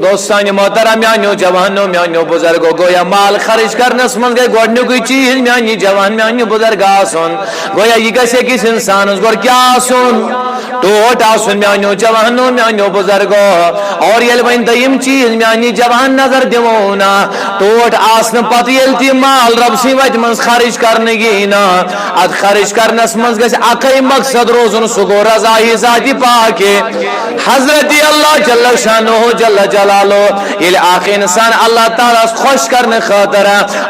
دوستان محترم میانو جوانو میانو بزرگو گویا مال خرچ کرنس من گئی گوڑنکوی چیز میانی جوان میانی بزرگ آسن گویا یہ کسی کس انسان اس گوڑ کیا آسن ٹوٹ آسن میانو جوانو میانو بزرگو اور یل بین دیم چیز میانی جوان نظر دیونا ٹوٹ آسن پت یلتی مال رب سی وجہ من خرچ کرنگی نا اد خرچ کرنس من گئی اقی مقصد روزن سگو رضائی ذاتی پاکے حضرت اللہ جل شانہ جل جلالو یہ آخر انسان اللہ تعالیٰ خوش کرنے خاطر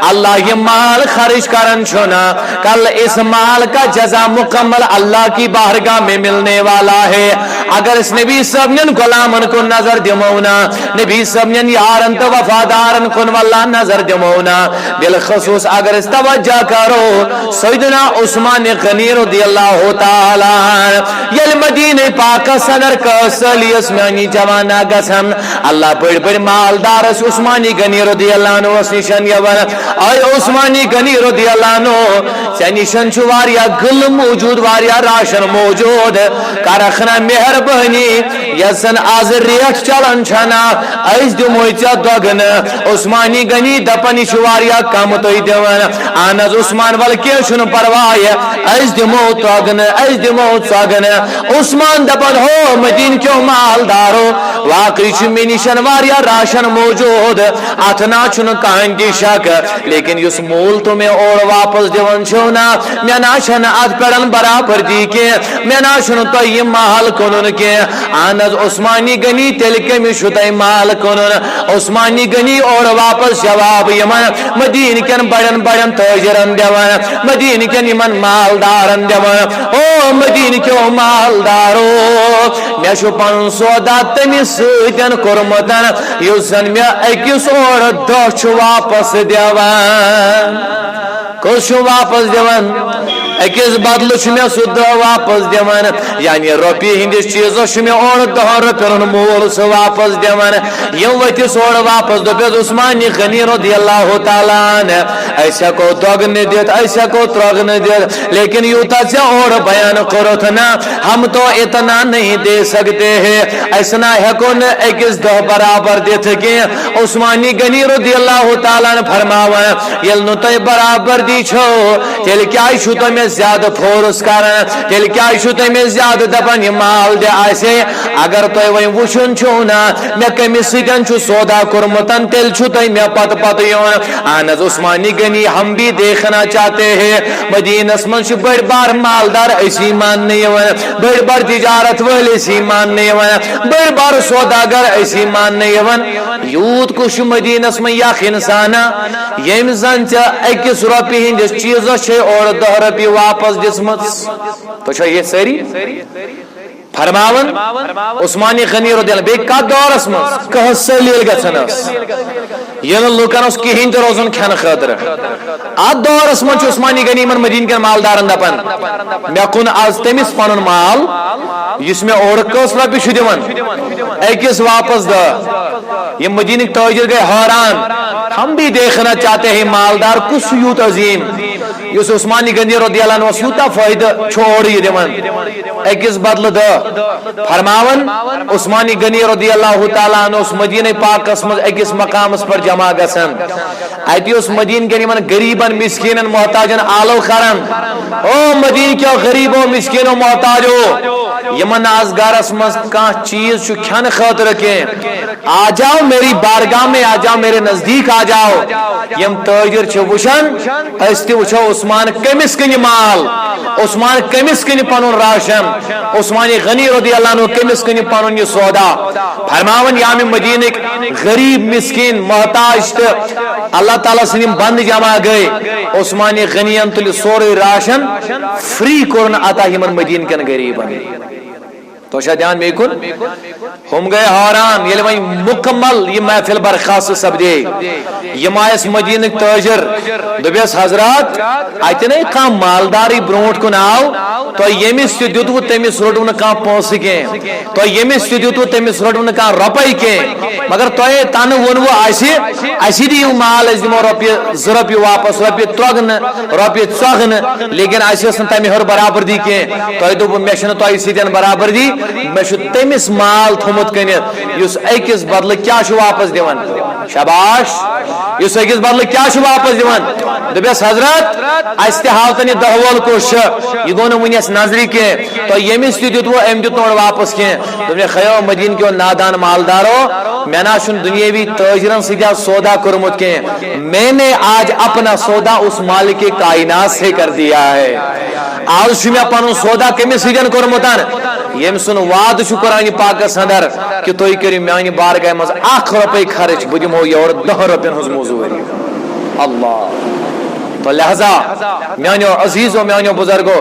اللہ یہ مال خرچ کرن چھونا کل اس مال کا جزا مکمل اللہ کی بارگاہ میں ملنے والا ہے اگر اس نبی صاحب نے غلامن کو نظر دمونا نبی صاحب نے یارن تو وفادارن کن واللہ نظر دمونا بالخصوص اگر اس توجہ کرو سیدنا عثمان غنی رضی اللہ تعالیٰ یل مدینہ پاک صدر کا سلیس میانی جوانا گسم اللہ بڑ بڑ مالدار اس عثمانی غنی رضی اللہ عنہ اس نشان یون اے عثمانی غنی رضی اللہ عنہ سنشان چھو واریا گل موجود واریا راشن موجود کارخنا مہربانی یسن آز ریٹ چلن چھنا ایس دو موچا دوگن عثمانی غنی دپنی چھو واریا کام توی دیون آنز عثمان والکیشن پروائی ایس دو موت دوگن ایس دو موت دوگن عثمان دپن ہو مدین کیوں مالدارو واقعی چھ منی شنواریا راشن موجود اتنا چھن کہن کی شک لیکن اس مول تمہیں اور واپس دیون چھونا میں ناشن ات پڑن برابر دی کے میں ناشن تو یہ مال کنن کے آنز عثمانی غنی تل کے میں شتائی مال کنن عثمانی غنی اور واپس جواب یمن مدین کن بڑن بڑن تاجرن دیون مدین کن یمن مالدارن دیون او مدین کیوں مالدارو میں شو پن سودا تمی سیدن کرمتن یوزن میں اکیس اور دو واپس دیوان کچھ واپس دیوان اکیس بدل میں سو دو واپس دیوان یعنی روپی ہندس چیزوں میں اور دہ روپین مول سے واپس دیوان یم وتس اور واپس دپس عثمانی غنی رضی اللہ تعالیٰ نے ایسا کو دگن دیت ایسا کو ترگن دیت لیکن یوتا سے اور بیان کرت نا ہم تو اتنا نہیں دے سکتے ہیں ایسا ہے کون اکیس دہ برابر دیت کہ عثمانی غنی رضی اللہ تعالیٰ نے فرماوا یل نو تو برابر دی چھو تیل کیا چھو تو میں زیادہ فورس کرن تیل کیا چھو تو میں زیادہ دپن یہ مال دے آسے اگر تو وہی وشن چھونا میں کمی سکن چھو سودا کرمتن تیل چھو تو میں پت یون آنز عثمانی غنی ہم بھی دیکھنا چاہتے ہیں مدینہ من چھو بڑ بار مالدار ایسی ماننے یون بڑ بار تجارت والے ایسی ماننے یون بڑ بار سوداگر ایسی ماننے یون یوت کچھ مدینہ من یخ انسانا یم زن چا اکس روپی ہندس چیزوں چھے اور دہ روپی واپس دسمت تو چھو یہ سری فرماون عثمانی غنی رضی اللہ بیک کا دور اسمس کہ سلیل گچنس ین لوکن اس کی ہند روزن کھن خاطر اد دور اسمس عثمانی غنی من مدین کے مالدارن دپن میں کن از تمس پنن مال اس میں اور کس رپی چھ دیوان اکس واپس دا یہ مدینہ تاجر گئے حیران ہم بھی دیکھنا چاہتے ہیں مالدار کس یوت عظیم اس عثمانی غنی رضی اللہ عنہ یوتا فائدہ چھوڑ یہ دیوان اکس بدل دا فرماون عثمانی غنی رضی اللہ تعالیٰ عنہ اس مدینہ پاک اسمز اکس مقام اس پر جمع گسن ایتی اس مدینہ کے من غریبن مسکینن محتاجن آلو خرن او مدینہ کیا غریب و مسکین و محتاجو یمن از گارس مز کان چیز چھو کھن خاطر کے آ جاؤ میری بارگاہ میں آ جاؤ میرے نزدیک آ جاؤ یم تاجر چھو وشن استی وچھو عثمان کمس کنی مال عثمان کمس کنی پنن راشن عثمانی غنی رضی اللہ عنہ کمس کنی پنن یہ سودا فرماون یام مدینہ غریب مسکین محتاج اللہ تعالیٰ سنیم بند جمع گئے عثمانی غنی تل سوری راشن فری کرن عطا ہمن مدینہ کن غریبن تو شاید دھیان میں کن ہم گئے حیران یہ وہیں مکمل یہ محفل برخاست سپدے یہ مایس مدینہ تاجر دبیس حضرات اتنے کام مالداری برونٹ کن آو تو یمس تہ دیتو تمس رٹو نہ کان پونس کی تو یمس تہ دیتو تمس رٹو نہ کان رپے کی مگر تو تن ونو اسی دیو مال اس دمو رپی زرپی واپس رپی ترگن رپی ژوگن لیکن اسی تمہ ہر برابر دی کی تو دو میشن تو اسی دن برابر دی میں تمس مال تھومت کنت اس أکس بدلہ کیا واپس دیوان شاباش اس أکس بدلہ کیا واپس دیوان دپس حضرت اس تہ ہاو تن 10 وول کوش یہ گو ون اس نظری کی تو یمس تہ دیت وہ ام دیت نور واپس کی تم خیو مدین کے نادان مالدارو میں نا شن دنیاوی تاجرن سیدھا سودا کرمت کی میں نے آج اپنا سودا اس مالک کائنات سے کر دیا ہے آج میں پن سودا کمس سیدھن کرمتان یم سن وعد قرآن پاکس اندر کہ تھی کرو میانہ بارگاہ مز 1 روپے خرچ بہ دمو یور 10 روپین ہز موزوری اللہ تو لہذا میانو عزیزو میانو بزرگو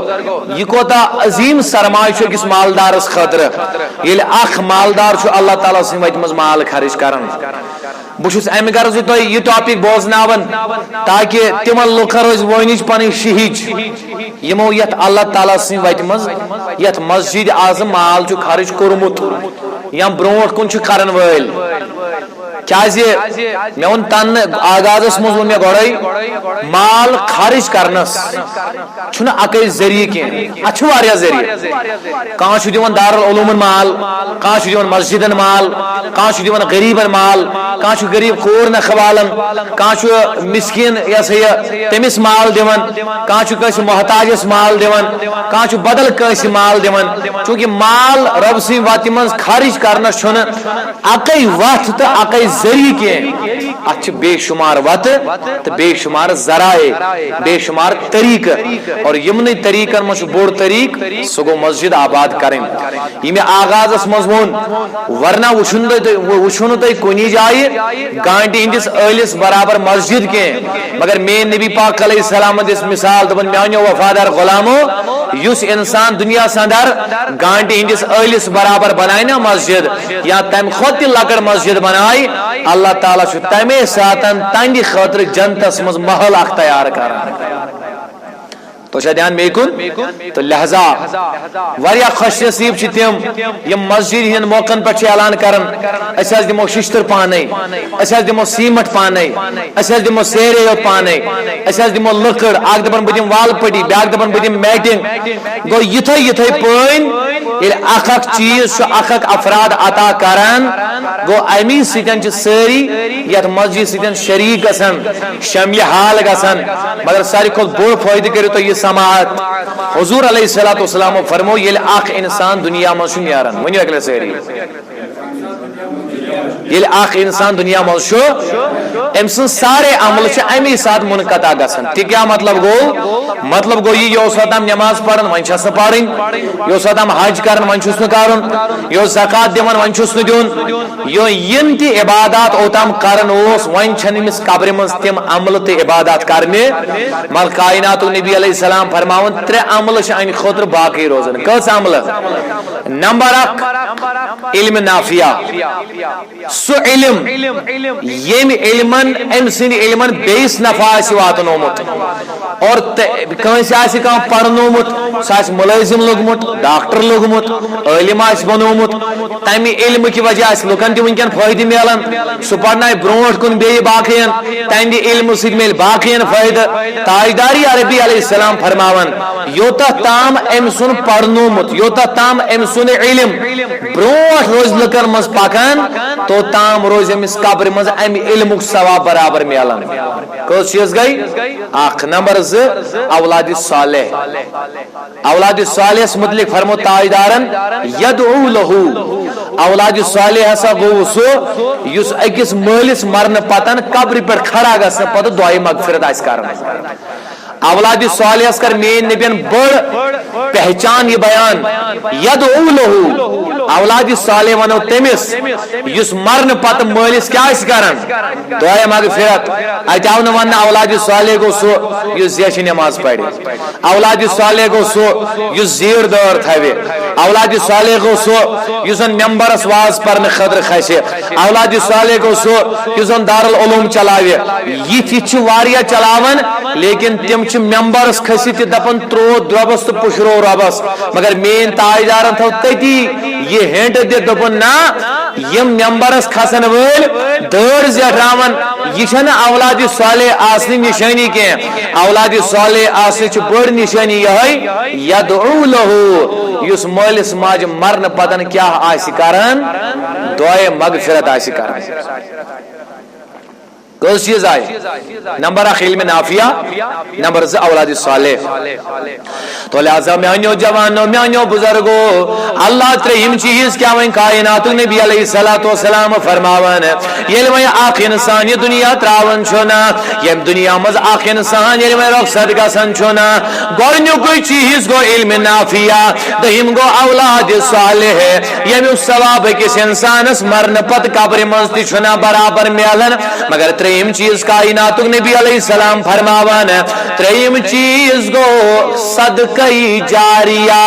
یہ کوتا عظیم سرمایہ کس مالدارس خاطر یل اخ مالدار چھ اللہ تعالی سن وت مز مال خرچ کرن بہس ام غرض تو یہ ٹاپک بوزناون تاکہ تمن لوکن روز ونچ پن شہج یمو یت اللہ تعالی سن وت مز یت مسجد اعظم مال چھ خرچ کورمت یا برونٹ کن چھ کرن ول کیازِ میں ون تن آغازس مز میں گوڑے مال خرچ کرنس چھنا اکے ذریعہ کی اچھ واریا ذریعہ کان چھ دیوان دارالعلوم مال کان چھ دیوان مسجدن مال کان چھ دیوان غریبن مال کان چھ غریب کور نہ خوالن کان چھ مسکین یا تمس مال دیوان کان چھ کس محتاجس مال دیوان کان چھ بدل کس مال دیوان چونکہ مال رب سی وات من خرچ کرنس چھن اکے وقت تو اکے ذریعہ کی اچھ بے شمار وت تو بے شمار ذرائع بے شمار طریق اور یمن طریقن مش بوڑ طریق سگو مسجد آباد کریں یہ میں آغاز مضمون ورنہ وچھن تو کنی جائے گانٹی ہندس ٲلس برابر مسجد کے مگر میں نبی پاک علیہ السلام دس مثال دپن میانو وفادار غلامو یس انسان دنیا سندر گانٹی ہندس ٲلس برابر بنائے نا مسجد یا تم خود لکڑ مسجد بنائی اللہ تعالیٰ چھ تمے ساتن تہندِ خاطر جنتس مز محل اخ تیار کران تو دھیان میں کن تو لہذا واریاہ خوش نصیب چھ تم یم مسجد ہند موقعن پہ اعلان کرن اس دمو ششتر پانے اس دمو سیمٹ پانے اس دمو سیرے یوت پانے اس دمو لکڑ اک دپن بدم وال پٹی بیاک دپن بدم میٹنگ گو یتھے یتھے پٲنۍ ییٚلہِ اکھ اکھ چیز چھُ اکھ اکھ افراد عطا کران گو امی سۭتۍ چھِ سٲری یتھ مسجد سۭتۍ شریک گژھان شاملِ حال گژھان مگر ساروی کھۄتہٕ بوڑ فٲیدٕ کٔرِو تُہۍ یہِ سماعت حضور علیہ الصلوۃ والسلام فرمو ییٚلہِ اکھ انسان دنیا منٛز چھُ نیران ؤنِو اکہِ لٹہِ سٲری ییٚلہِ اکھ انسان دنیا منٛز چھُ أمۍ سٕنٛز سارے عمل چھِ امی ساتہٕ منقطع گژھان تہِ کیٛاہ مطلب گوٚو یہِ اوس اوتام نٮ۪ماز پران وۄنۍ چھس نہٕ پرٕنۍ یہِ اوس اوتام حج کران وۄنۍ چھُس نہٕ کرُن یہِ اوس زکات دِوان وۄنۍ چھُس نہٕ دیُن یِم تہِ عبادات اوتام کران اوس وۄنۍ چھنہٕ أمِس قبرِ منٛز تِم عملہٕ تہٕ عبادات کرنہِ مگر کائناتُک نبی علیہ السلام فرماوان 3 عملہٕ چھِ اَمہِ خٲطرٕ باقٕے روزان کٔژ عملہٕ نمبر 1 علم نافیہ سُہ علم ییٚمہِ علمن أمۍ سٕنٛدِ علمن بیٚیِس نفع آسہِ واتنومُت اور کٲنٛسہِ آسہِ کانٛہہ پرنومُت سُہ آسہِ مُلٲزِم لوٚگمُت ڈاکٹر لوٚگمُت عٲلِم آسہِ بنومُت تمہِ علمہٕ کہِ وجہ آسہِ لُکن تہِ وٕنکٮ۪ن فٲیدٕ میلان سُہ پرنایہِ برونٛٹھ کُن بیٚیہِ باقین تہنٛدِ علمہٕ سۭتۍ میلہِ باقین فٲیدٕ تاجداری عربی علیہ السلام فرماوان یوتاہ تام أمۍ سُنٛد پرنومُت یوتاہ تام أمۍ سُنٛد علم برونٛٹھ روزِ لُکن منٛز پکان توتام روزِ أمِس قبرِ منٛز امہِ علمُک ثواب برابر میلان کٔژ چیٖز گٔے اکھ نمبر 2 اولادِ صالح اولادِ صالحس متعلق فرمو تاجدارن یدعو لہو اولادِ صالح ہسا گوٚو سُہ یُس أکِس مٲلِس مرنہٕ پتن قبرِ پٮ۪ٹھ کھڑا گژھنہٕ پتہٕ دعایہِ مغفرت آسہِ کران اولادِ صالحس کر میٲنۍ نبین بڑ پہچان یہ بیان یدعو لہو اولادِ صالح ونو تمس یس مرن پتہ مالس کیا کران دعائے مغفرت اتہ آو ون اولادِ صالح گو سو یس زیچ نماز پڑھ اولادِ صالح گو سو یس زیر دور تھوِ اولادِ صالح گو سو یس ممبرس واز پرن خاطر کھسہِ اولادِ صالح گو سو یس دارالعلوم چلاوِ یہ واریاہ چلاون لیکن تم ممبرس کھسِتھ دپان ترو دربس تو پشرو تھو ربس مگر مین تاجدارن تھو تتی یہ ہینٹ دے دپن نا یم ممبرس کھسن ول دڑ زیٹراون یہ چھنا اولاد صالح آسنی نشانی کی اولاد صالح آسنی چھ بڑ نشانی یہ یدعو لہو یس مالس ماج مرن پتن کیا آسی کرن دعائے مغفرت آسی کرن کس چیز آئے نمبر اخ علم نافیہ نمبر ز اولاد صالح تو لہذا میانیو جوانو میانیو بزرگو اللہ ترہیم چیز کیا وین کائناتو نبی علیہ السلام فرماون یہ میں آخ انسان یہ دنیا تراون چھونا یہ دنیا مز آخ انسان یہ میں رخصت کا سن چھونا گورنیو کوئی چیز گو علم نافیہ دہیم گو اولاد صالح یہ میں اس ثواب کس انسان اس مرن پت قبر منزتی چھونا برابر میلن مگر ترہیم چیز کائناتو نبی علیہ السلام فرماون ترہیم چیز گو صدقہ جاریہ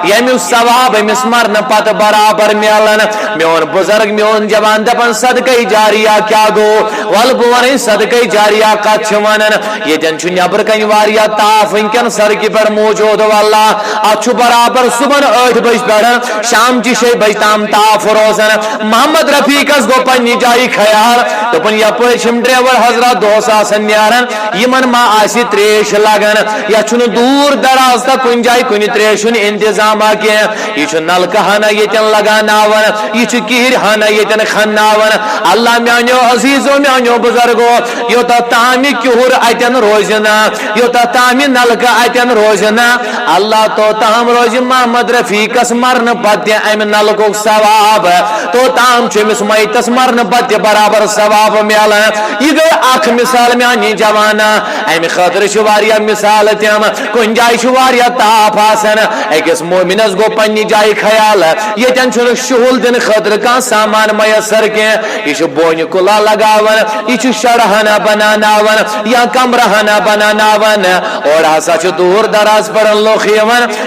یعنی ثواب مس مرن پت برابر میلن میون بزرگ میون جوان دپن صدقہ جاریہ کیا گو ول بون صدقہ جاریہ کت ونن یتن چھ نبر کن واریا تاف ونکن سڑکہ پہ موجود واللہ اتھ برابر صبح 8 بج پہ شام چہ 6 بج تام تاف روزن محمد رفیقس گو پنہ جائی خیال دپن یپر چھم ڈرائیور حضرات دہس آسن نیران یمن ما آسی تریش لگن یا چھن دور دراز تا کن جائے کن تریشن انتظام کی یہ نلکہ ہنا یتن لگاناون یہ کہر ہنا یتن کھناون اللہ میانیو عزیزو میانیو بزرگو یوتا تامی کہر اتن روزنا یوتا تامی نلکہ اتن روزنا اللہ تو تام روز محمد رفیقس مرن پتہ ام نلکو ثواب تو تام چمس میتس مرن پتہ برابر ثواب میلان یہ گئی اخ مثال میانی جوانا ام خاطر شواریا مثال تم کن جائے شواریا تاپ آسن اکس مومنس گو پنی جائے خیال یتن چھن شہول دن خاطر کان سامان میسر کی یہ بون کلا لگاون یہ شرحنا بناناون یا کمرہنا بناناون اور ہسا دور دراز پر لوگ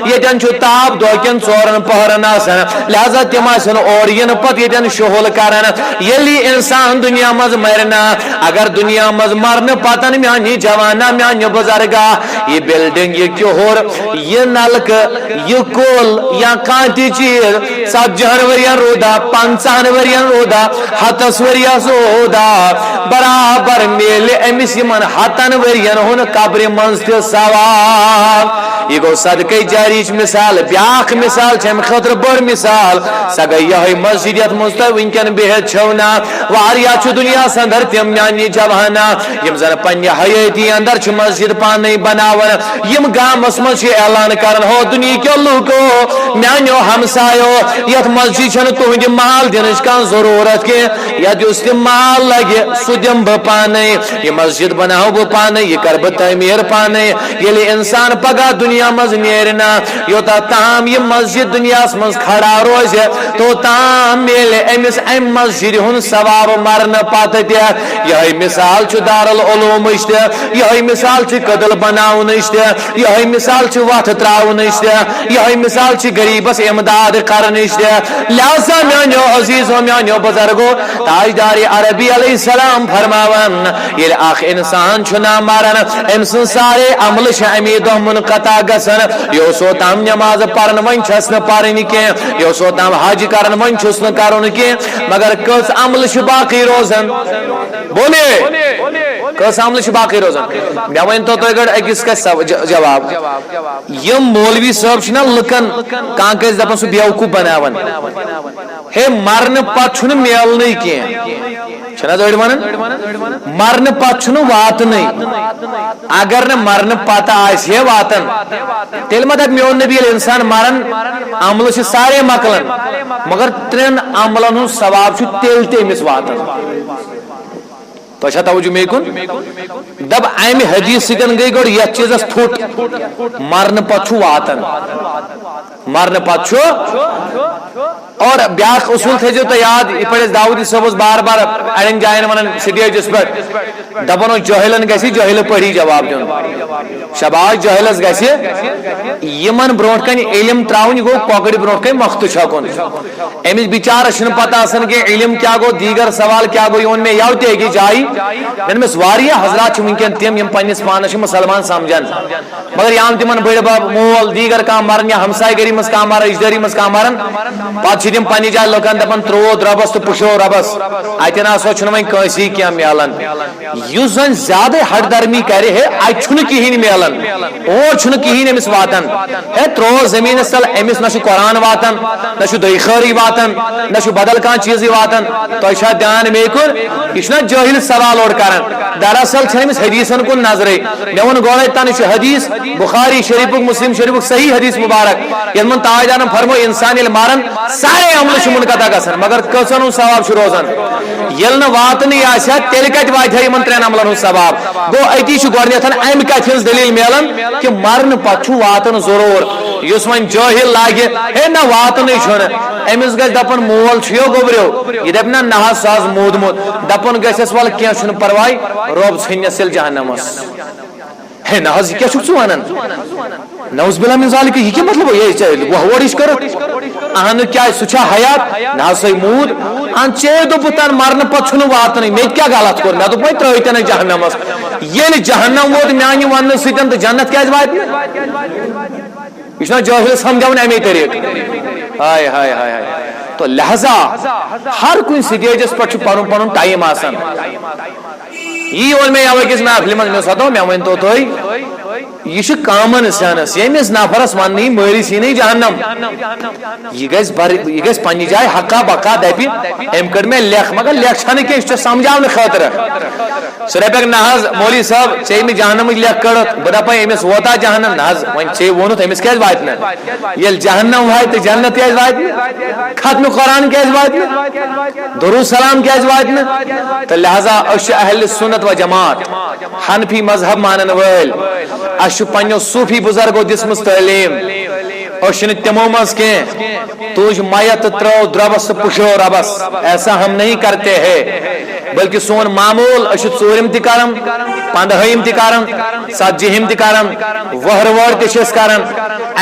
یتن تاپ دہن 4 پہرن آسن لہذا تم آسن اور ین پت یتن شہول کرن یلی انسان دنیا مز مرنا اگر دنیا مز مرن پتن میانی جوانا میانی بزرگا یہ بلڈنگ یہ کہور یہ نلک یہ کول یا کانتی چیز 70 ورین رودا 50 ورین رودا 70 ورین سودا برابر میل امس یمن 100 ورین ہون قبر منزت ثواب یہ گو صدقہ جاری مثال بیاخ مثال چم خطر بڑ مثال سگا یہ مسجدیت مستو ونکن بہت چھونا واریا چھ دنیا سندر تم میانی جوانا یم زن پنہ حیاتی اندر چھ مسجد پانے بناون یم گامس مز اعلان کرن ہو دنیا کے لوگو میانو ہمسایو یت مسجد چھن تہند مال دنچ کان ضرورت کی یت اس مال لگے سہ دم بہ پانے یہ مسجد بناو بہ پانے یہ کر بہ تعمیر پانے یلی انسان پگہ دنیا مز نیرنا یوتا تام یہ مسجد دنیا مز کھڑا روز تو تام میل امس ام مسجد ہن ثواب مرن پتہ تہ یہ مثال چھ دارالعلوم یہ مثال چھ قدل بناون یہ مثال چھ وت تراون یہ مثال چھ غریبس امداد کرن لہذا میانو عزیزو میانو بزرگو تاجدار عربی علیہ السلام فرماون یہ اخ انسان چھنا مرن ام سن سارے عمل چھ امی دہ منقطع گسن یہ سو تام نماز پرن ون چھس نہ پرن کی یہ سو تام حج کرن ون چھس نہ کرن کی مگر کس عمل چھ باقی روزن بولے کس عمل چھ باقی روزن مے ون تو اگر اکس کا جواب یم مولوی صاحب چھنا لکن کان کس دپن سو بیوقوف بناون ہے مرن پت چھن میلنے کی چھنا دڑ ونن مرن پت چھن واتن اگر نہ مرن پتہ آسی واتن تیل مت میون نبی انسان مرن عمل چھ سارے مکلن مگر 3 عملن ہن ثواب چھ تیل تمس واتن تو اچھا توجہ میں کن دب ایم حدیث سکن گئی گوڑ یہ چیزس تھوٹ مرن پچھو واتن مرن پچھو اور بیاق اصول تھے جو تو یاد یہ پڑھے داؤدی صاحب بار بار اڑن جائن ونن سٹیجس پر دپن جوہلن گسی جوہل پڑھی جواب دین شباش جوہلس گسی یمن برونٹ کن علم تراؤن گو کۄکرِ برونٹ کن مخت چھکن امس بچارس چھن پتہ آسان کہ علم کیا گو دیگر سوال کیا گو یون میں یو تے جائی مس واریاہ حضرات چھ ونکن تم یم پنس پانس مسلمان سمجھان مگر یام تمن بڑ باب مول دیگر کام مرن یا ہمسائے گری مس کام مرن رشتہ داری مس کام مرن پتہ چھ تم پنہ جائے لوکن دپن ترود ربس تو پشو ربس اتن ہسا چھ وۄنۍ کٲنٛسی کینٛہہ میلان یُس زن زیادہ ہٹ درمی کرے ہے ات چھُنہٕ کہین میلان اور چھُنہٕ کہین امس واتان ہے ترو زمینس تل امس نہ قرآن واتان نہ دئی خٲری واتان نہ بدل کانٛہہ چیزی واتان تۄہہِ چھا دھیان مے کُن یہ چھُنہ جٲہل سوال اور کران دراصل چھ امس حدیثن کُن نظرے مے ووٚن گۄڈے تانۍ چھُ حدیث بخاری شریفک مسلم شریفک صحیح حدیث مبارک یتھ من تاجدارن فرمو انسان ییٚلہِ مرن سارے عمل چھ منقطع گژھان مگر کٔژن ہُنٛد ثواب چھُ روزان ییٚلہِ نہٕ واتنٕے آسہِ ہا تیٚلہِ کتہِ واتہِ ہا یِمن ترٛٮ۪ن عملن ہُنٛد ثواب گوٚو أتی چھُ گۄڈنیتھ امہِ کتھِ ہٕنٛز دلیل میلان کہ مرنہٕ پتہٕ چھُ واتن ضروٗر یُس وۄنۍ جٲہل لاگہِ ہے نہ واتنٕے چھُنہٕ أمِس گژھِ دپن مول چھُ گوٚبریو یہِ دپہِ نہ حظ سُہ حظ موٗدمُت دپُن گژھٮ۪س ولہٕ کینٛہہ چھُنہٕ پرواے رۄب ژھٕنٮ۪س تیٚلہِ جہنمس ہے نہ حظ یہ کیا چھُکھ ژٕ ونان نعوذ باللہ من ذالک یہ کیا مطلب یہ وورش کر اہن کیا سہ چھا حیات نہ سا موٗد ان چے دوٚپُتن مرنہٕ پتہٕ چھُنہٕ واتنٕے مےٚ کیٛاہ غلط کوٚر مےٚ دوٚپ وۄنۍ ترٛٲیتن جہنمس ییٚلہِ جہنم ووت میانہِ وننہٕ سۭتۍ تہٕ جنت کیٛازِ واتہِ یہ چھُنہ جٲہل سمجھاوُن امی طریقہٕ ہائے ہائے ہائے ہائے تو لہذا ہر کُنہِ سٹیجس پٮ۪ٹھ چھُ پنُن پنُن ٹایم آسان یی ووٚن مےٚ یوے کِس محفلہِ منٛز مےٚ ساتو مےٚ ؤنۍتو تُہۍ یہ چھ کامن سینس یمس نفرس ونی مٲرِس یی جہنم یہ گژھِ پننہِ جایہِ حقا بقا دپہِ ام کٔر مےٚ لیکھ مگر لیکھ چھنہٕ کینٛہہ یہ چھُ سمجھاونہٕ خٲطرٕ سُہ دپکھ نہ حظ مولوی صٲب ژےٚ مےٚ جہنمٕچ لیکھ کٔڑتھ بہٕ دپے أمِس ووتا جہنم نہ حظ وۄنۍ ژےٚ ووٚنُتھ أمِس کیٛازِ واتہِ نہٕ ییٚلہِ جہنم واتہِ تہٕ جنت کیٛازِ واتہِ نہٕ ختمہِ قرآن کیٛازِ واتہِ نہٕ درود سلام کیٛازِ واتہِ نہٕ تہٕ لہذا أسۍ چھِ اہل سنت و جماعت حنفی مذہب مانن وٲلۍ اسہِ چھُ پننیو صوفی بزرگو دِژمٕژ تعلیٖم أسۍ چھِنہٕ تِمو منٛز کینٛہہ تُج میت ترٛٲو درٛبس تہٕ پُشرو ربس ایسا ہم نہیں کرتے ہیں بلکہ سون معمول أسۍ چھِ ژوٗرِم تہِ کران پندہٲیِم تہِ کران ژتجِہِم تہِ کران وُہروٲڑ تہِ چھِ أسۍ کران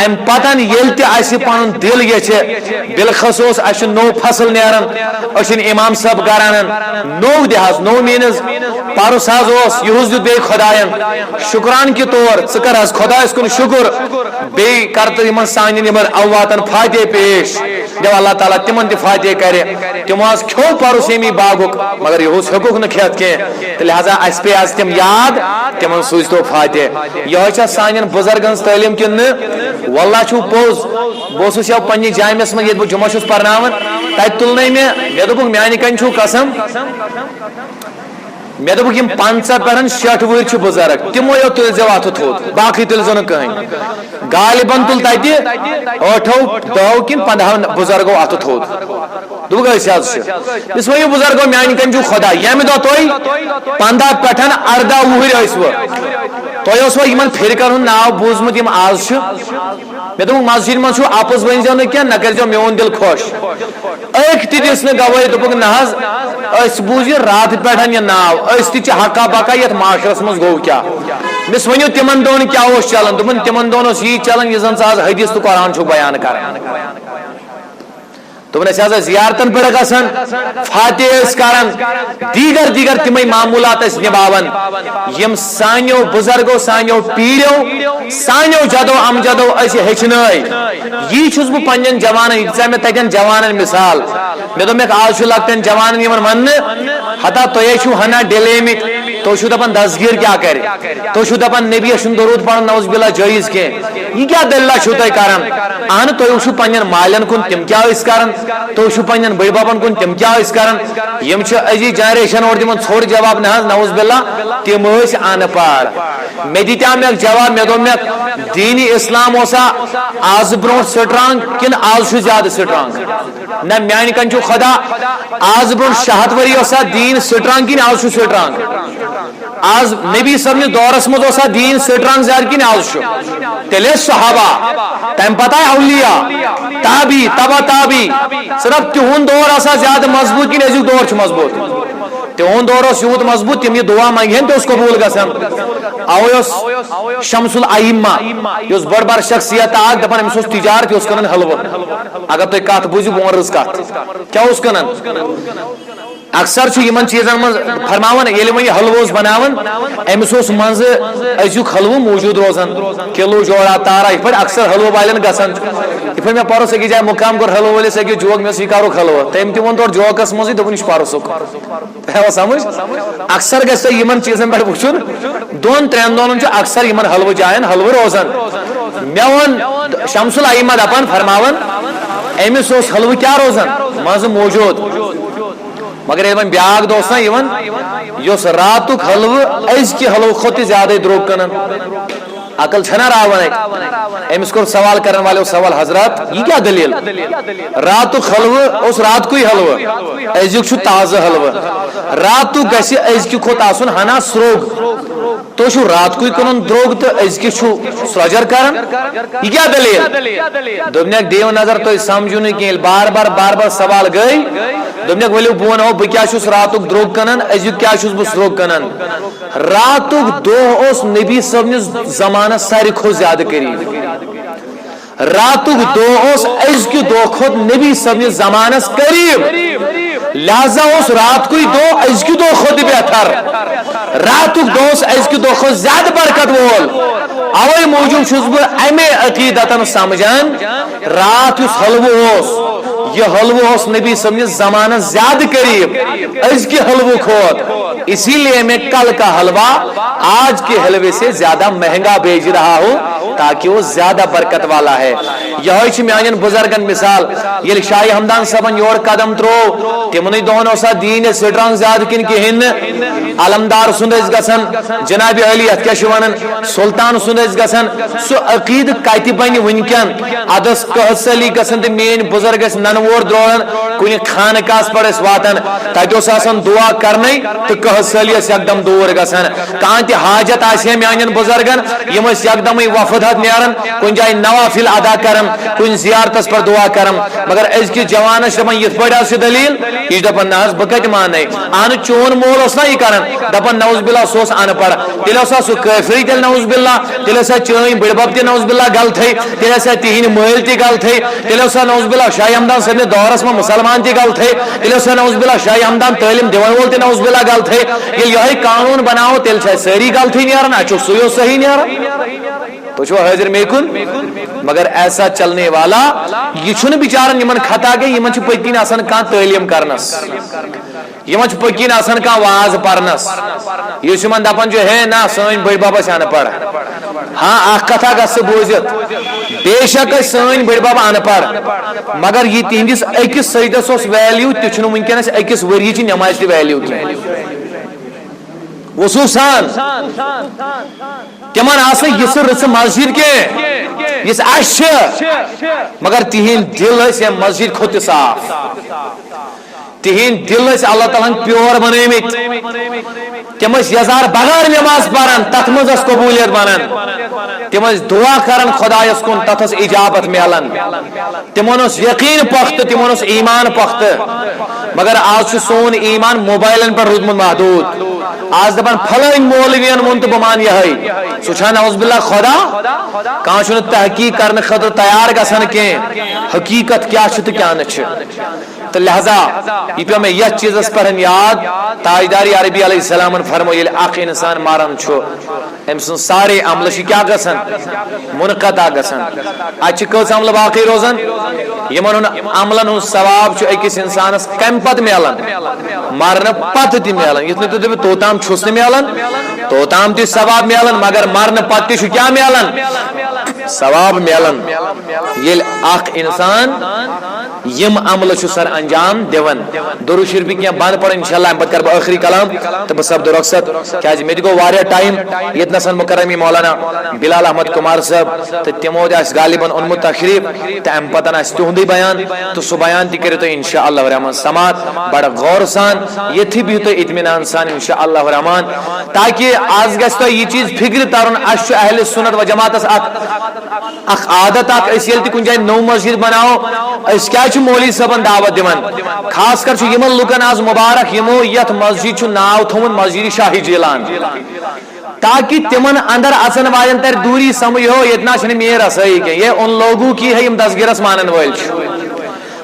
امہِ پتن ییٚلہِ تہِ اسہِ پنُن دل یژھِ بالخصوٗص اسہِ چھُ نوٚو فصل نیران أسۍ چھِنہٕ امام صٲب گرٕ انان نوٚو دِ حظ نوٚو میٖنٕز پرُس حظ اوس یِہُس دیُت بیٚیہِ خۄداین شُکران کہِ طور ژٕ کر حظ خۄدایس کُن شُکر بیٚیہِ کر تہٕ یِمن سانٮ۪ن یِمن اواتن فاتح پیش دپ اللہ تعالیٰ تِمن تہِ فاتح کرِ تِمو حظ کھیوٚو پرُس ییٚمی باغُک مگر یِہُس ہیوٚکُکھ نہٕ کھٮ۪تھ کینٛہہ تہٕ لہذا اسہِ پیٚیہِ آز تِم یاد تِمن سوٗزتو فاتح یِہوے چھا سانٮ۪ن بُزرگن ہٕنٛز تعلیٖم کِنہٕ نہٕ واللہ چھُو پوٚز بہٕ اوسُس یو پننہِ جامعس منٛز ییٚتہِ بہٕ جُمعہ چھُس پرناوان تتہِ تُلنٲے مےٚ دوٚپُکھ میانہِ کنہِ چھُو قسم مےٚ دوٚپُکھ یِم 50 پٮ۪ٹھ 60 وُہٕرۍ چھِ بُزرگ تِمو یو تُلۍ زیو اتھٕ تھوٚد باقٕے تُلۍ زیو نہٕ کٕہٕنۍ غالبن تُل تتہِ 8 10 کِنہٕ 15 بُزرگو اتھٕ تھوٚد دوٚپُکھ أسۍ حظ چھِ یُس وۄنۍ یہِ بُزرگو میانہِ کنہِ چھُو خۄدا ییٚمہِ دۄہ تُہۍ 15 پٮ۪ٹھ 18 وُہٕرۍ ٲسوٕ تۄہہِ اوسوا یِمن فرقن ہُنٛد ناو بوٗزمُت یِم آز چھِ مےٚ دوٚپُکھ مسجد منٛز چھُو اپُز ؤنۍزیو نہٕ کینٛہہ نہ کٔرۍزیو میون دل خۄش أکۍ تہِ دِژ نہٕ گوٲہی دوٚپُکھ نہ حظ أسۍ بوٗز یہِ راتہٕ پٮ۪ٹھ یہِ ناو أسۍ تہِ چھِ حقا بقا یتھ معاشرس منٛز گوٚو کیٛاہ مِس ؤنِو تِمن دۄہن کیٛاہ اوس چلان دوٚپُن تِمن دۄہن اوس یی چلان یہِ زن ژٕ آز حدیث تہٕ قرآن چھُکھ بیان کران دوٚپُن أسۍ حظ ٲسۍ زیارتن پٮ۪ٹھ گژھان فاتح ٲسۍ کران دیگر تِمے معموٗلات ٲسۍ نِباوان یِم سانیو بُزرگو سانیو پیٖرو سانیو جدو امجدو أسۍ ہیٚچھنٲے یی چھُس بہٕ پننٮ۪ن جوانن یہِ دِژاے مےٚ تتٮ۪ن جوانن مثال مےٚ دوٚپمکھ آز چھُ لۄکٹٮ۪ن جوانن یِوان وننہٕ ہتا تُہۍ چھُو ہنا ڈلیمٕتۍ تُہۍ چھُو دپان دسگیٖر کیٛاہ کرِ تُہۍ چھُو دپان نبیس چھُنہٕ درود پرُن نعوذ باللہ جٲیز کینٛہہ یہِ کیٛاہ دٔلیٖلہ چھُو تُہۍ کران اہن تُہۍ وٕچھِو پننٮ۪ن مالٮ۪ن کُن تِم کیٛاہ ٲسۍ کران تُہۍ چھُو پننٮ۪ن بٔڑۍ ببن کُن تِم کیٛاہ ٲسۍ کران یِم چھِ أزِچ جنریشن اور دِوان ژھوٚٹ جواب نہ حظ نعوذ باللہ تِم ٲسۍ ان پڑھ مےٚ دِتیٛاو جواب مےٚ دوٚپمکھ دیٖنِ اسلام اوسا آز برونٛٹھ سٹرانگ کِنہٕ آز چھُ زیادٕ سٹرانگ نہ میانہِ کنہِ چھُ خۄدا آز برونٛٹھ 100 ؤری اوسا دیٖن سٹرانگ کِنہٕ آز چھُ سٹرانگ آز نبی صٲبنِس دورس منٛز اوسا دیٖن سٹرانگ زیادٕ کِنہٕ آز چھُ تیٚلہِ ٲسۍ صحابہ تمہِ پتہٕ آیہِ اولیاء تابی تبا تابی صرف تِہُنٛد دور آسا زیادٕ مضبوٗط کِنہٕ أزیُک دور چھُ مضبوٗط تہد دور یوت مضبوط تم یہ دعا منگہن تو اس قبول گژھان اوے شمس الائمہ اس بڑ بار شخصیت آگ دپان امس تجارت اس کنان حلوہ اگر تھی کت بوزو بہ رز کت کیا اس کنان اکثر یمن چیزن من فرماون یل وہ حلوہ بناون امس مز ازیک حلوہ موجود روزان کلو جوڑا تارا یہ اکثر حلوہ والن گھان یہ مے پرس اکی جائے مقام کور حلوہ والس اکی جوک مے کارو حلوہ تم تہ ون تور جوکس مزے دپن یہ پرسک سمجھ اکثر گھس یمن چیزن پہ وچن دون ترین دون اکثر یمن حلوہ جائن حلوہ روزان مے ون شمس الائمہ دپان فرماون امس حلوہ کیا روزان مز موجود مگر یہ بیاکھ دوست اس رات حلوہ ازکہ حلوہ کھت زیادہ دروگ کنان عقل چھنا راون امس کور سوال کرن والے سوال حضرات یہ کیا دلیل رات حلوہ اس رات کوئی حلوہ ازیک تازہ حلوہ رات گھس ازکہ کھت آسن ہنا سروگ تو رات کوئی کنن دروگ تو ازکہ سرجر کران یہ کیا دلیل دوپنک دیو نظر تو سمجھو نہیں کہ بار بار سوال گئی دوپنک ولو بہ ونو بہ کیا رات دروگ کنان ازیک کیا بہ سروگ کنان رات دہ اس نبی صبنس زمانہ ساری کھو زیادہ قریب رات دہ اس ازکہ دہ کھت نبی صبنس زمانس قریب لہذا اس رات کوئی دو ازکہ دہ کھت بہتر رات دہ ازکہ دہ کھت زیادہ برکت وول اوے موجود چھس بہ امے عقیدتن سمجھان رات اس حلوہ یہ حلوہ نبی صبنس زمانہ زیادہ قریب ازکہ حلوہ کھوت اسی لیے میں کل کا حلوہ آج کے حلوے سے زیادہ مہنگا بیچ رہا ہوں تاکہ وہ زیادہ برکت والا ہے یہ میان بزرگن مثال یل شاہ ہمدان صبن یور قدم ترو تمن دہن اوسا دین سٹرانگ زیادہ کن کہین علمدار سند گھن جناب علی ات کیا ونان سلطان سند گھن سو عقید کت بن ونکن ادس قحصلی گھن تو مین بزرگ ننور درون کن خانقاہس پہ واتان تتہ آسان دعا کرنے تو قحصلی یکدم دور گھان کان تہ حاجت آسے میان بزرگن یم یکدم وفد ہت نیران کن جائے نوافل ادا کرن کن زیارتس پر دعا کرن مگر ازکہ جوانس دپان یت پہ آس دلیل یہ دپان نہ بہ کت مانے ان چون مول اس نا یہ کران دپان نوز باللہ سوس ان پڑھ تیل سہ کافری تیل نوز باللہ تیل چین بڑ بب تہ نوز باللہ غلطی تیل تہند مل تہ غلطی تیل نوز باللہ شاہ ہمدان صبن دورس میں مسلمان تہ غلطی تیل نوز باللہ شاہ ہمدان تعلیم دون وول تہ نوز باللہ غلطی یہ قانون بناو تیل ساری غلطی نیران اچھو سو صحیح نیران تو حاضر میکن مگر ایسا چلنے والا یہ چھن بچارن یمن خطا گئی یمن چھ پکین آسان کان تعلیم کرنس یمن چھ پکین آسان کان واز پرنس یہ چھمن دپان جو ہے نا سن بڑ بابا سے ان پڑھ ہاں اخ کتھا گس بوزت بے شک سن بڑ بابا ان پڑھ مگر یہ تہندس اکس سجدس اس ویلیو تہ چھن ونکس اکس وری چھ نماز تہ ویلیو کی وصوصان تمن آس یس رس مسجد کے یس اش مگر تہند دل مسجد کھت صاف تہند دل اللہ تعالیٰ پیور بنمت تم یزار بغیر نماز پران تت مز قبولیت بنان تم دعا کران خدایس کن تت اجابت ملان تمن یقین پخت تمن ایمان پخت مگر آج سون ایمان موبائلن پر روزمت محدود آج دپان پھلن مولوین ون تو بمان یہ سہ نعوذ باللہ خدا کان چھ تحقیق کرنے خاطر تیار گژھان کی حقیقت کیا چھ تو کیا نہ تو لہذا یہ پہ میں یہ چیز پر یاد تاجدار عربی علیہ السلام فرمو یل اخ انسان ماران چھو ام سن سارے عمل کیا گژھان منقطع گژھان اچ کس عمل باقی روزان یمن عملن ہن ثواب چھ اکس انسانس کم پت ملان مرن پت تہ ملان یتھ نہ توتام چھس نہ ملان توتام تہ ثواب ملان مگر مرن پت تہ کیا ملان ثواب ملان یل اخ انسان یم عمل چھ سر انجام دیون درود شریف کی بند پڑھ انشاءاللہ ام پت کر آخری کلام تو بس اب رخصت کیا مے گو واریا ٹائم یتنس مکرمی مولانا بلال احمد کمار صاحب تو تمو اس غالباً اونمت تشریف تو ام پتن اس تہندی بیان تو سہ بیان تہ کرو تو انشاءاللہ الرحمن سماعت بڑ غور سان یتھی بھی تو اطمینان سان انشاءاللہ الرحمن تاکہ آج گژھِ تو یہ چیز فکر ترن اس اہل سنت و جماعت اخ عادت اخ اس یل تہ کن جائے نو مسجد بناو اس کیا مولی صبن دعوت دیوان خاص کر یمن لکن آز مبارک یمو یت مسجد ناو تھومن مسجد شاہی جیلان تاکہ تمن اندر اچن والن تر دوری سمجھ ہو اتنا چھ میر رسائی کی یہ ان لوگوں کی ہے یم دسگیرس مانن ول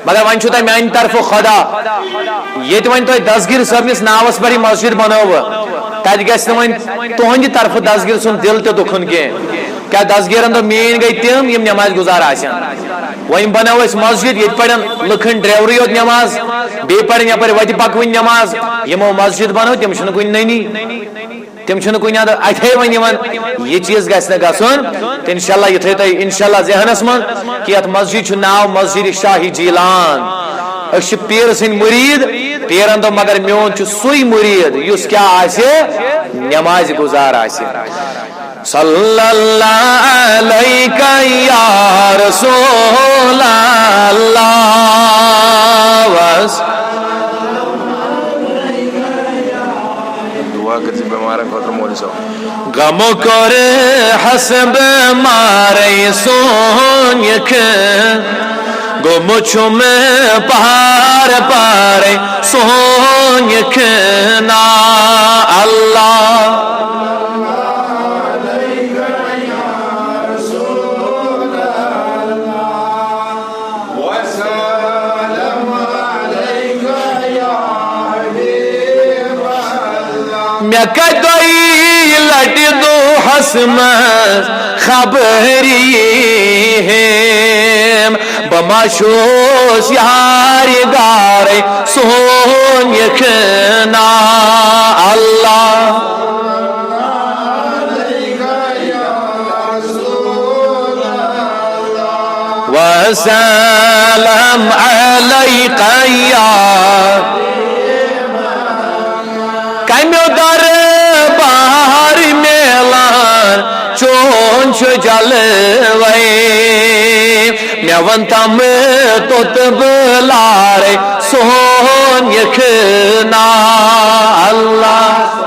مگر ون چھو تہ میان طرف خدا یہ ون تہ دسگیر صبنس ناوس پر مسجد بنو تت گژھِ نہٕ وۄنۍ تُہنٛدِ طرفہٕ دسگیر سُنٛد دل تہِ دُکھُن کینٛہہ کیٛاہ دسگیرن دوٚپ میٛٲنۍ گٔے تِم یِم نٮ۪مازِ گُزار آسن وۄنۍ بنٲو أسۍ مسجد ییٚتہِ پرن لُکن ڈرایورٕے یوت نٮ۪ماز بیٚیہِ پرن یپٲرۍ وتہِ پکوٕنۍ نٮ۪ماز یِمو مسجد بنٲو تِم چھِنہٕ کُنہِ نٔنی تم چھنہٕ کُنہِ اندر اتھے وۄنۍ یِوان یہِ چیٖز گژھِ نہٕ گژھُن تہٕ انشاءاللہ یہِ تھٲیِو تُہۍ انشاءاللہ ذہنس منٛز کہِ یتھ مسجد چھُ ناو مسجد شاہی جیلان أسۍ چھِ پیٖر سٕنٛدۍ مُریٖد پیٖرن دوٚپ مگر میون چھُ سُے مُریٖد یُس کیٛاہ آسہِ نٮ۪مازِ گُزار آسہِ صلی اللہ علیکہ یا رسول اللہ غم کر حسب مارے سون یک گم چھم پہار پارے سون یک نا اللہ مے کدوئی لٹ دو حسمت خبری ہے بماشوس یار گار سون یکنا اللہ وسلام علیکہ یا کمیو در باہر میلان چون چھ جلوے مے ون تم توت بلارے سون یکنا اللہ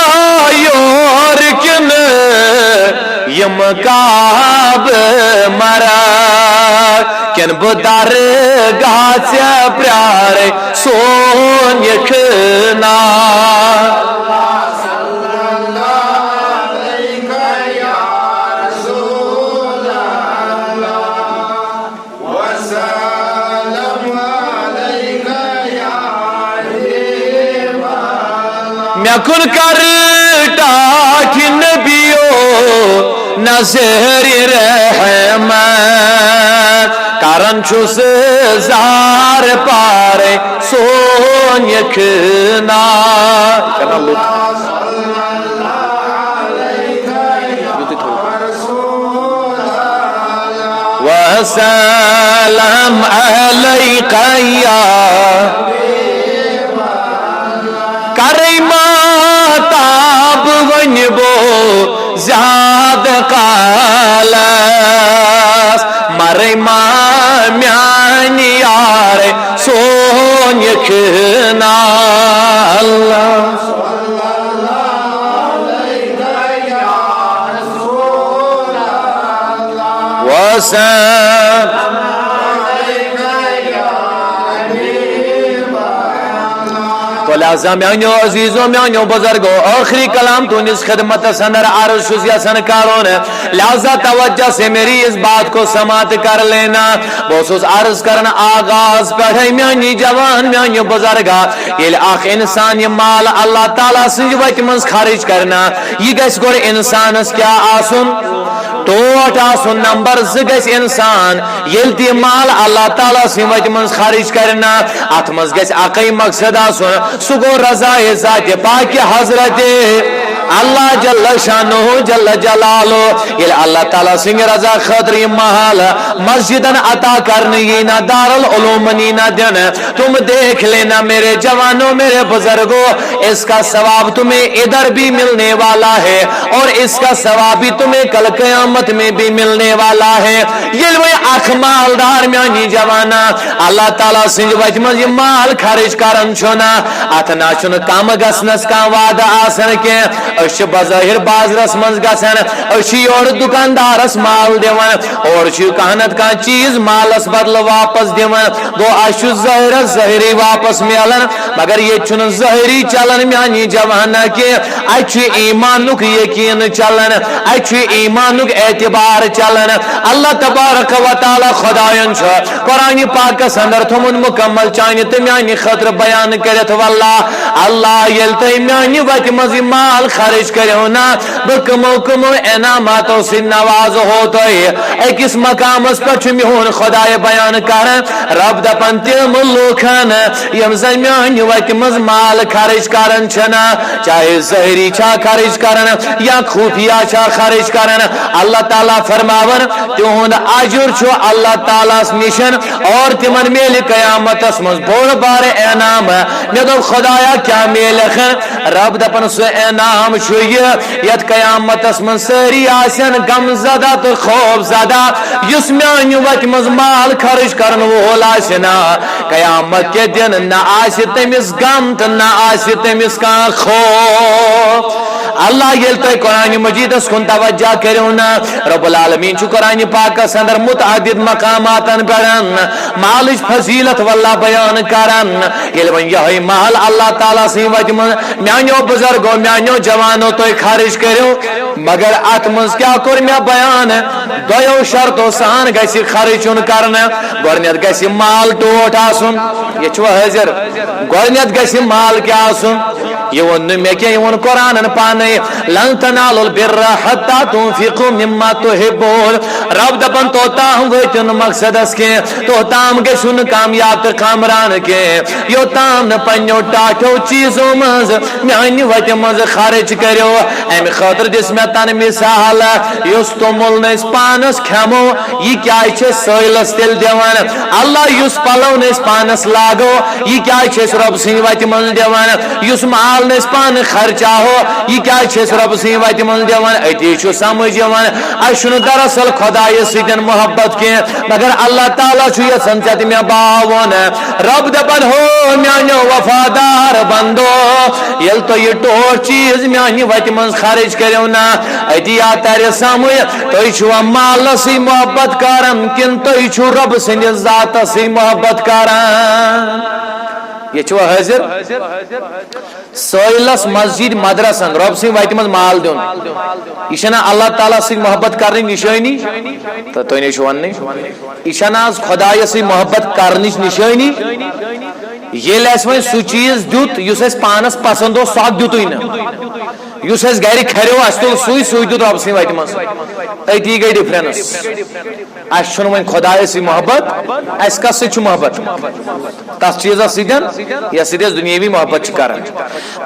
بگسایور کن یم کعب مرا کن بدر گاچ پیارے سون یکنا مے کن کر ٹاٹھ نبیو نظر رحمت کرن چھس زار پارے سون یکنا وسلام علیکہ یا تاب ونبو زیاد قالس مرما میانی یار سون یکنا اللہ وسلام تو لہذا میانیو عزیزو میانیو بزرگو آخری کلام تو اس خدمت سندر عرض شزیا سنکارون لہذا توجہ سے میری اس بات کو سماعت کر لینا بوسوس عرض کرنا آغاز پڑھائی میانی جوان میانیو بزرگا یہ آخ انسان یہ مال اللہ تعالیٰ سنجویت منز خارج کرنا یہ گیس گور انسان اس کیا آسن ٹوٹ آسن نمبر زگیس انسان یلتی مال اللہ تعالیٰ سنجویت منز خارج کرنا اتمز گیس آقای مقصد آسن سگو رضا ذات پاک حضرت اللہ جل شانہ جل جلالہ یل اللہ تعالیٰ سنگ رضا خاطر یہ محل مسجدن عطا کرنے نہ دارالعلوم نہ دن تم دیکھ لینا میرے جوانوں میرے بزرگوں اس کا ثواب تمہیں ادھر بھی ملنے والا ہے اور اس کا ثواب بھی تمہیں کل قیامت میں بھی ملنے والا ہے یہ وہ اخ مالدار میانی جوانا اللہ تعالیٰ سنج وجہ من یہ مال خرچ کرن چھنا اتنا چھن کم گسنس کا وعدہ آسن کے اش بظاہر بازرس من گسن اش اور دکاندارس مال دیوان اور چھ کہنت کا چیز مالس بدل واپس دیوان گو اش ظاہری واپس ملن مگر یہ چھن ظاہری چلن میانی جوانا کے اچھ ایمانک یقین چلن اچھ ایمانک اعتبار چلن اللہ تبارک و تعالی خدایان چھا قرآن پاک اندر تھمن مکمل چانی تمیانی خطر بیان کرت واللہ اللہ یلتے میانی وقت مزی مال خرچ کرونا بکمو کمو انعاماتوں سے نواز ہوتا ہے ایک اس مقام اس پر چمیون خدای بیان کرن رب دپن تم لوکھن یم زن میانی وقت مز مال خرچ کرن چھنا چاہے ظاہری چھا خرچ کرن یا خفیہ چھا خرچ کرن اللہ تعالیٰ فرماون تہند اجر چھو اللہ تعالیٰ نشن اور تمن میل قیامت اسمز بوڑ بار انعام مے دو خدایا کیا میلخ رب دپن سو انعام چھو یہ یت قیامت اسمز سری آسن غم زدہ تو خوف زدہ یس میانی وقت مز مال خرچ کرن وول آسنا قیامت کے دن نہ آسی تمس غم تو نہ آسی تمس کا خوف اللہ یلتے قرآن مجید اس کن توجہ کرونا رب العالمین چھو قرآن پاک اندر متعدد مقامات پڑھن مالش فضیلت واللہ بیان کرن یلون یہی محل اللہ تعالیٰ سی وجمن میانیو بزرگو میانیو جوانو تو خارج کرو مگر اتمنز کیا کر میں بیان دویو شرطو سان گیسی خارجون کرنا گورنیت گیسی مال ٹوٹ آسن یہ چھو حضر گورنیت گیسی مال کیا آسن یہ ون میں کیا یہ ون قرآن پانے لن تنالوا البر حتى تنفقوا مما تحبون رب دپن تو تام وچن مقصد اس کے تو تام کے سن کامیاب کامران کے یو تام نہ پنو ٹاٹو چیزوں مز میانی وچ مز خرچ کرو ام خاطر دس میں تن مثال یس تمل نس پانس کھمو یہ کیا چھ سویلس تل دیوان اللہ یس پلو نس پانس لاگو یہ کیا چھ رب سی وچ من دیوان یس مال نس پان خرچا ہو یہ کیا چھس رب سی وات من دیوان اتی چھو سمجھ یوان اشن دراصل خدای سیدن محبت کے مگر اللہ تعالی چھو یہ سنچت میں باون رب دپن ہو میانو وفادار بندو یل تو یہ ٹور چیز میانی وات من خارج کرو نا اتی آتار سمجھ تو چھو مال سی محبت کرم کن تو چھو رب سن ذات سی محبت کرم یہ چھو حاضر سویلس مسجد مدرسن رب سی وائٹ مز مال دیون ایشنا اللہ تعالیٰ سی محبت کرنی نشانی تو نیشو وننی ایشنا خدای سی محبت کرنی نشانی یہ لیسویں سو چیز دیت یوس اس پانس پسند ہو ساک دیتو ہی نا یوس اس گیری کھرے ہو استول سوئی سوئی دیت رب سی وائٹ مز ایتی گئی ڈیفرنس اشن وین خدای سی محبت اس کا سچ محبت تس چیزا سیدن یا سیدس دنیاوی محبت چکارن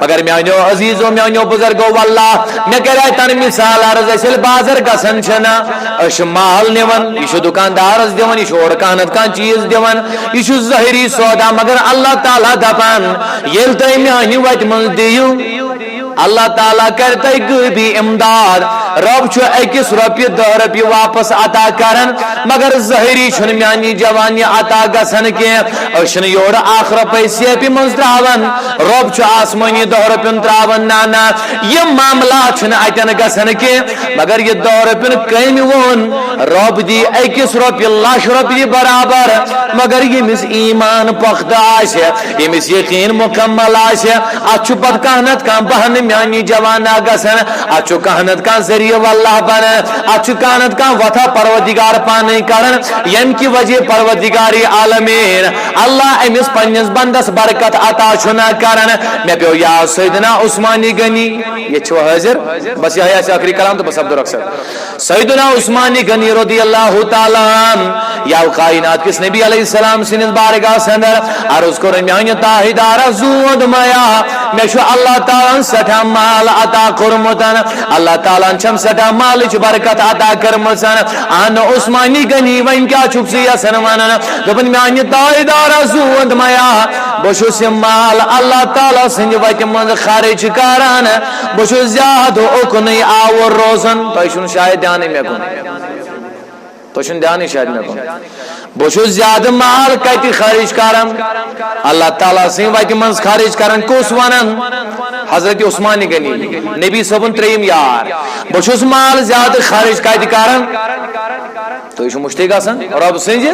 مگر میانیو عزیزو میانیو بزرگو واللہ میں کہہ رہا تن مثال عرض ایسل بازر گسن چھنا اش مال نیون ایشو دکاندار از دیون ایشو اڑکانت کان چیز دیون ایشو ظاہری سودا مگر اللہ تعالیٰ دپن یلتے میانی وجہ من دیو اللہ تعالیٰ کرتے غیبی امداد رب چھو ایکس روپی 10 روپی واپس عطا کرن مگر ظاہری چھن میانی جوانی عطا گسن کے اشن یوڑ آخر پیسے پی منزدراون رب چھو آسمانی 10 روپین تراون نانا یہ معاملہ چھن اتن گسن کے مگر یہ 10 روپین کئی ون رب دی ایکس روپی لاش روپی برابر مگر یہ مس ایمان پخت آشے یہ مس یقین مکمل آشے اچھو پت کہنت کام بہن میانی جوانا گسن اچھو کہنت کا ذریعہ واللہ بن اچھو کہنت کا وطا پروردگار پانے کرن یم کی وجہ پروردگاری عالمین اللہ امس پنیس بندس برکت عطا چھنا کرن میں پیو یا سیدنا عثمانی غنی یہ چھو حاضر بس یہ ہے آخری کلام تو بس عبد الرحمن سیدنا عثمانی غنی رضی اللہ تعالی یا کائنات کس نبی علیہ السلام سنت بارگاہ سندر عرض کرن میانی تاہدار زود میا میں شو اللہ تعالی سٹھا سٹھا مال عطا کورمتن اللہ تعالیٰ چھم سٹھا مالچ برکت عطا کرمژن ان عثمانی غنی ون کیا چھک ژٕ یژھان ونن دوٚپُن میانہِ تایدارا زوٗد میا بہٕ چھُس یہِ مال اللہ تعالیٰ سٕنٛدِ وتہِ منٛز خرچ کران بہٕ چھُس زیادٕ اُکنُے آوُر روزان تۄہہِ چھُنہٕ شاید دیانٕے مےٚ کُن تۄہہِ چھُنہٕ دیانٕے شاید مےٚ کُن بہٕ چھُس زیادٕ مال کتہِ خرچ کران اللہ تعالیٰ سٕنٛدِ وتہِ منٛز خرچ کران کُس ونان حضرت عثمان غنی نبی صٲبُن ترٛیٚیِم یار بہٕ چھُس مال زیادٕ خرچ کتہِ کران تُہۍ چھِو مُشتٕے گژھان رۄب سٕنٛزِ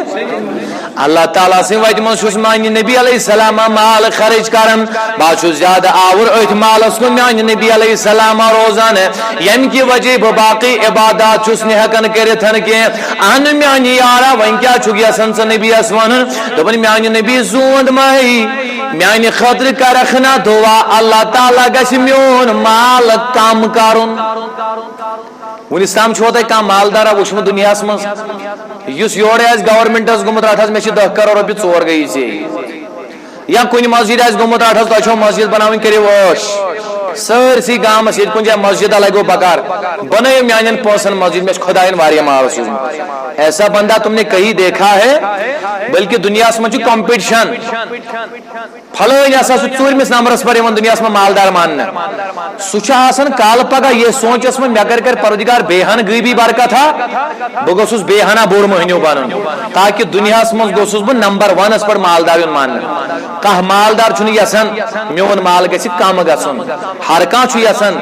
اللہ تعالیٰ سٕنٛدِ وتہِ منٛز چھُس میانہِ نبی علیہ السلام مال خرچ کران بہٕ چھُس زیادٕ آوُر أتھۍ مالس کُن میانہِ نبی علیہ السلام روزان ییٚمہِ کہِ وجہ بہٕ باقٕے عبادات چھُس نہٕ ہٮ۪کان کٔرِتھ کینٛہہ اہن میانہِ یارا وۄنۍ کیٛاہ چھُکھ یژھان ژٕ نبیَس ونُن دوٚپُن میانہِ نبی زوٗد مے میانہِ خٲطرٕ کرکھ نا دُعا اللہ تعالیٰ گژھِ میون مال کم کرُن ونس تام چھو تۄہہِ کانٛہہ مالدارا وٕچھمُت دُنیاہس منٛز یُس یورے آسہِ گورمنٹس گوٚمُت رٹ حظ مےٚ چھِ 10 کرور رۄپیہِ 4 گٔیی ژےٚ یا کُنہِ مسجد آسہِ گوٚمُت رٹ حظ تۄہہِ چھو مسجد بناوٕنۍ کٔرِو ٲش سٲرسٕے گامس ییٚتہِ کُنہِ جایہِ مسجد لگو بکار بنٲیو میانٮ۪ن پونٛسن مسجد مےٚ چھُ خۄداین واریاہ مال سوٗزمُت ایسا بندہ تم نے کہیں دیکھا ہے بلکہ دنیاہس منٛز چھُ کمپٹیشن پھلٲنۍ ہسا چھُ 4مِس نمبرس پٮ۪ٹھ یِوان دُنیاہس منٛز مالدار ماننہٕ سُہ چھُ آسان کالہٕ پگاہ یہِ سونٛچس منٛز مےٚ کر پروردگار بیٚیہِ ہن غٲبی برکت ہا بہٕ گوٚژھُس بیٚیہِ ہنا بوٚڑ مٔہنیوٗ بنُن تاکہِ دُنیاہس منٛز گوٚژھُس بہٕ نمبر 1 پٮ۪ٹھ مالدار یُن ماننہٕ کانٛہہ مالدار چھُنہٕ یژھان میون مال گژھِ کم گژھُن ہر کانٛہہ چھُ یژھان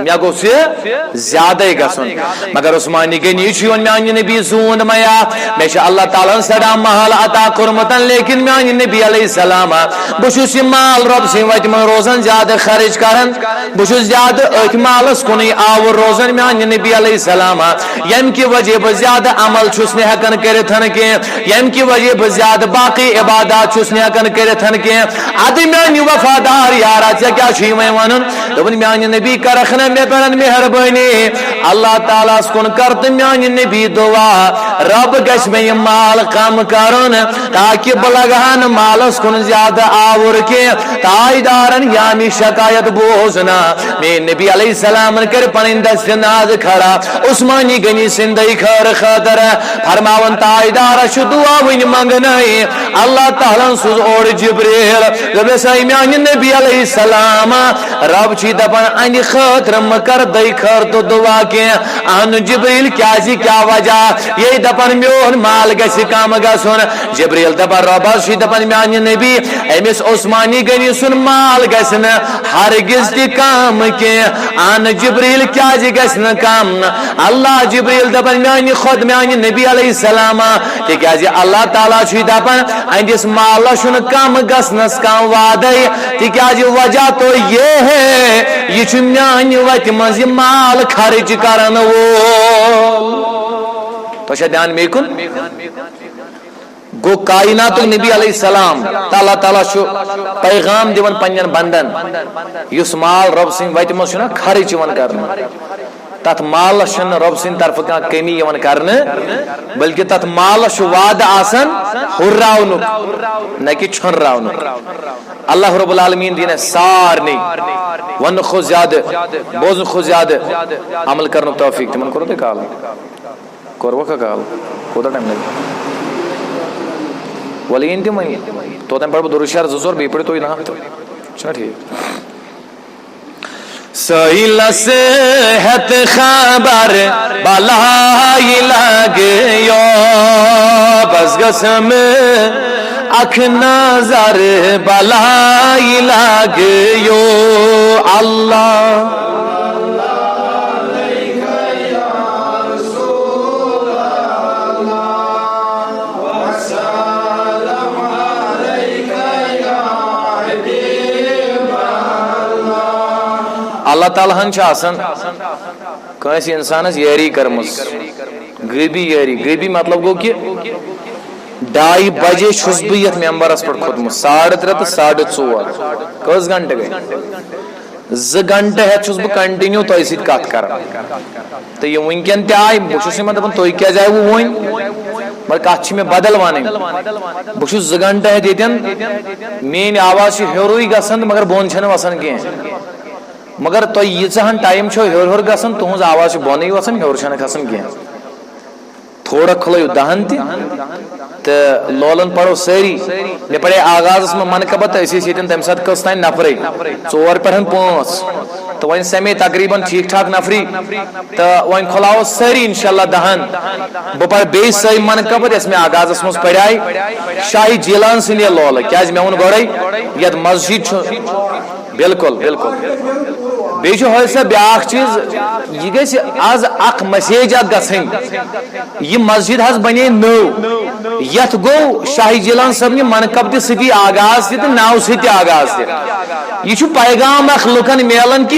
مےٚ گوٚژھ یہِ زیادے گژھُن مگر عثمانی غنی چھُ یِوان میانہِ نبی زوٗن میا مےٚ چھُ اللہ تعالیٰ ہن سٮ۪ٹھاہ مال عطا کوٚرمُت لیکن میانہِ نبی علیہ السلام بہٕ چھُس یہِ مال رۄب سٕنٛدِ وتہِ منٛز روزان زیادٕ خرچ کران بہٕ چھُس زیادٕ أتھۍ مالس کُنُے آوُر روزان میانہِ نبی علیہ السلام ییٚمہِ کہِ وجہ بہٕ زیادٕ عمل چھُس نہٕ ہٮ۪کان کٔرِتھ کینٛہہ ییٚمہِ کہِ وجہ بہٕ زیادٕ باقٕے عبادات چھُس نہٕ ہٮ۪کان کٔرِتھ کینٛہہ ادٕ میانہِ وفادار یارا ژےٚ کیٛاہ چھُے وۄنۍ ونُن دوٚپُن میانہِ نبی کرکھ نا مےٚ پٮ۪ٹھ مہربٲنی اللہ تعالیٰ ہس کُن کر تہٕ میانہِ نبی دُعا رب گژھِ مےٚ یہِ مال کم کرُن تاکہِ بہٕ لگہٕ ہا نہٕ مالس کُن زیادٕ آوُر کینٛہہ تایدارن یامہِ شکایت بوزنا میٲنۍ نبی علیہ السلامن کٔرۍ پنٕنۍ دستہِ ناز کھڑا عثمانی غنی سٕنٛدے خٲر خٲطرٕ فرماوان تایدارس چھُ دُعا وٕنہِ منگنٕے اللہ تعالیٰ ہن سوٗز اورٕ جبریٖل دوٚپنس اے میانہِ نبی علیہ السلام رب چھُے دپان انہِ خٲطرٕ مہ کر دے خٲر تہٕ دُعا کینٛہہ اہن جبریٖل کیٛازِ کیٛاہ وجہ یے دپان میون مال گژھِ کم گژھُن جبریٖل دپان رۄبس چھُے دپان میانہِ نبی أمِس عثمانی غنی سُنٛد مال گژھِ نہٕ ہرگز تہِ کم کینٛہہ اہن جبریٖل کیٛازِ گژھِ نہٕ کم اللہ جبریٖل دپان میانہِ نبی علیہ السلام تِکیٛازِ اللہ تعالیٰ چھُے دپان أہنٛدِس مالس چھُنہٕ کم گژھنس کانٛہہ وادے تِکیٛازِ وجہ تو یہ ہے یہِ چھُ میانہِ وتہِ منٛز یہِ مال خرچ کرن وول تۄہہِ چھا دھیان مے کُن گو کائناتُک نبی علیہ السلام اللہ تعالیٰ چھُ پیغام دِوان پننٮ۪ن بندن یُس مال رۄب سٕنٛدِ وتہِ منٛز چھُنہ خرچ یِوان کرنہٕ تتھ مالس چھنہٕ رۄب سٕنٛدِ طرفہٕ کانٛہہ کمی یِوان کرنہٕ بلکہِ تتھ مالس چھُ وعدٕ آسان ہُرراونُک نہ کہِ چھۄنراونُک اللہ رب العالمیٖن دِیِن اَسہِ سارنٕے وننہٕ کھۄتہٕ زیادٕ بوزنہٕ کھۄتہٕ زیادٕ عمل کرنُک توفیٖق تِمن کوٚروٕ تۄہہِ کال کوٚروُکھا کال کوٗتاہ ٹایم لگہِ وَلہٕ یِن تِم وۄنۍ توٚتام پرٕ بہٕ درود شریف 2 بیٚیہِ پٔرِو تُہۍ نہ چھُنہ ٹھیٖک سٲیلس ہٮ۪تھ خبر بلاے لگیو بس گژھم اکھ نظر بلاے لگیو اللہ اللہ تعالیٰ ہن چھِ آسان کٲنٛسہِ اِنسانس یٲری کٔرمٕژ غٲبی یٲری غٲبی مطلب گوٚو کہِ 2:30 بجے چھُس بہٕ یتھ ممبرس پٮ۪ٹھ کھوٚتمُت 3:30 تہٕ 4:30 کٔژ گنٹہٕ گٔے 2 گنٹہٕ ہٮ۪تھ چھُس بہٕ کنٹِنیو تۄہہِ سۭتۍ کتھ کران تہٕ یِم وٕنکیٚن تہِ آیہِ بہٕ چھُس یِمن دپان تُہۍ کیٛازِ آیوٕ وۄنۍ مگر کتھ چھِ مےٚ بدل ونٕنۍ بہٕ چھُس 2 گنٹہٕ ہٮ۪تھ ییٚتٮ۪ن میٲنۍ آواز چھِ ہیوٚرُے گژھان مگر بۄن چھنہٕ وسان کینٛہہ مگر تو یہاں ٹائم ہور ہور گھن تہذ آواز بونی وسان ہور چھ کھسان کی تھوڑا کھلو دہن تو لولن پڑو ساری مے پڑے آغاز میں منقبت یتن تمہ سات کس تین نفر 4 پہ 5 تو ون سمے تقریباً ٹھیک ٹھاک نفری تو ون کھلاو ساری انشاءاللہ دہن بہ پڑ بی سی منقبت یس میں آغاز مز پڑھائی شاہی جیلان سند یہ لولہ کیا مے ون گوڑے یت مسجد بالکل بالکل بیچ سا بیاا چیز یہ گھس آز اخ مسیج ات گھن یہ مسجد حض بنے نو یت گو شاہی جیلان صبنہ منقبت ستی آغاز تہ ناو ستی آغاز تہ یہ پیغام اخ لکن میلان کہ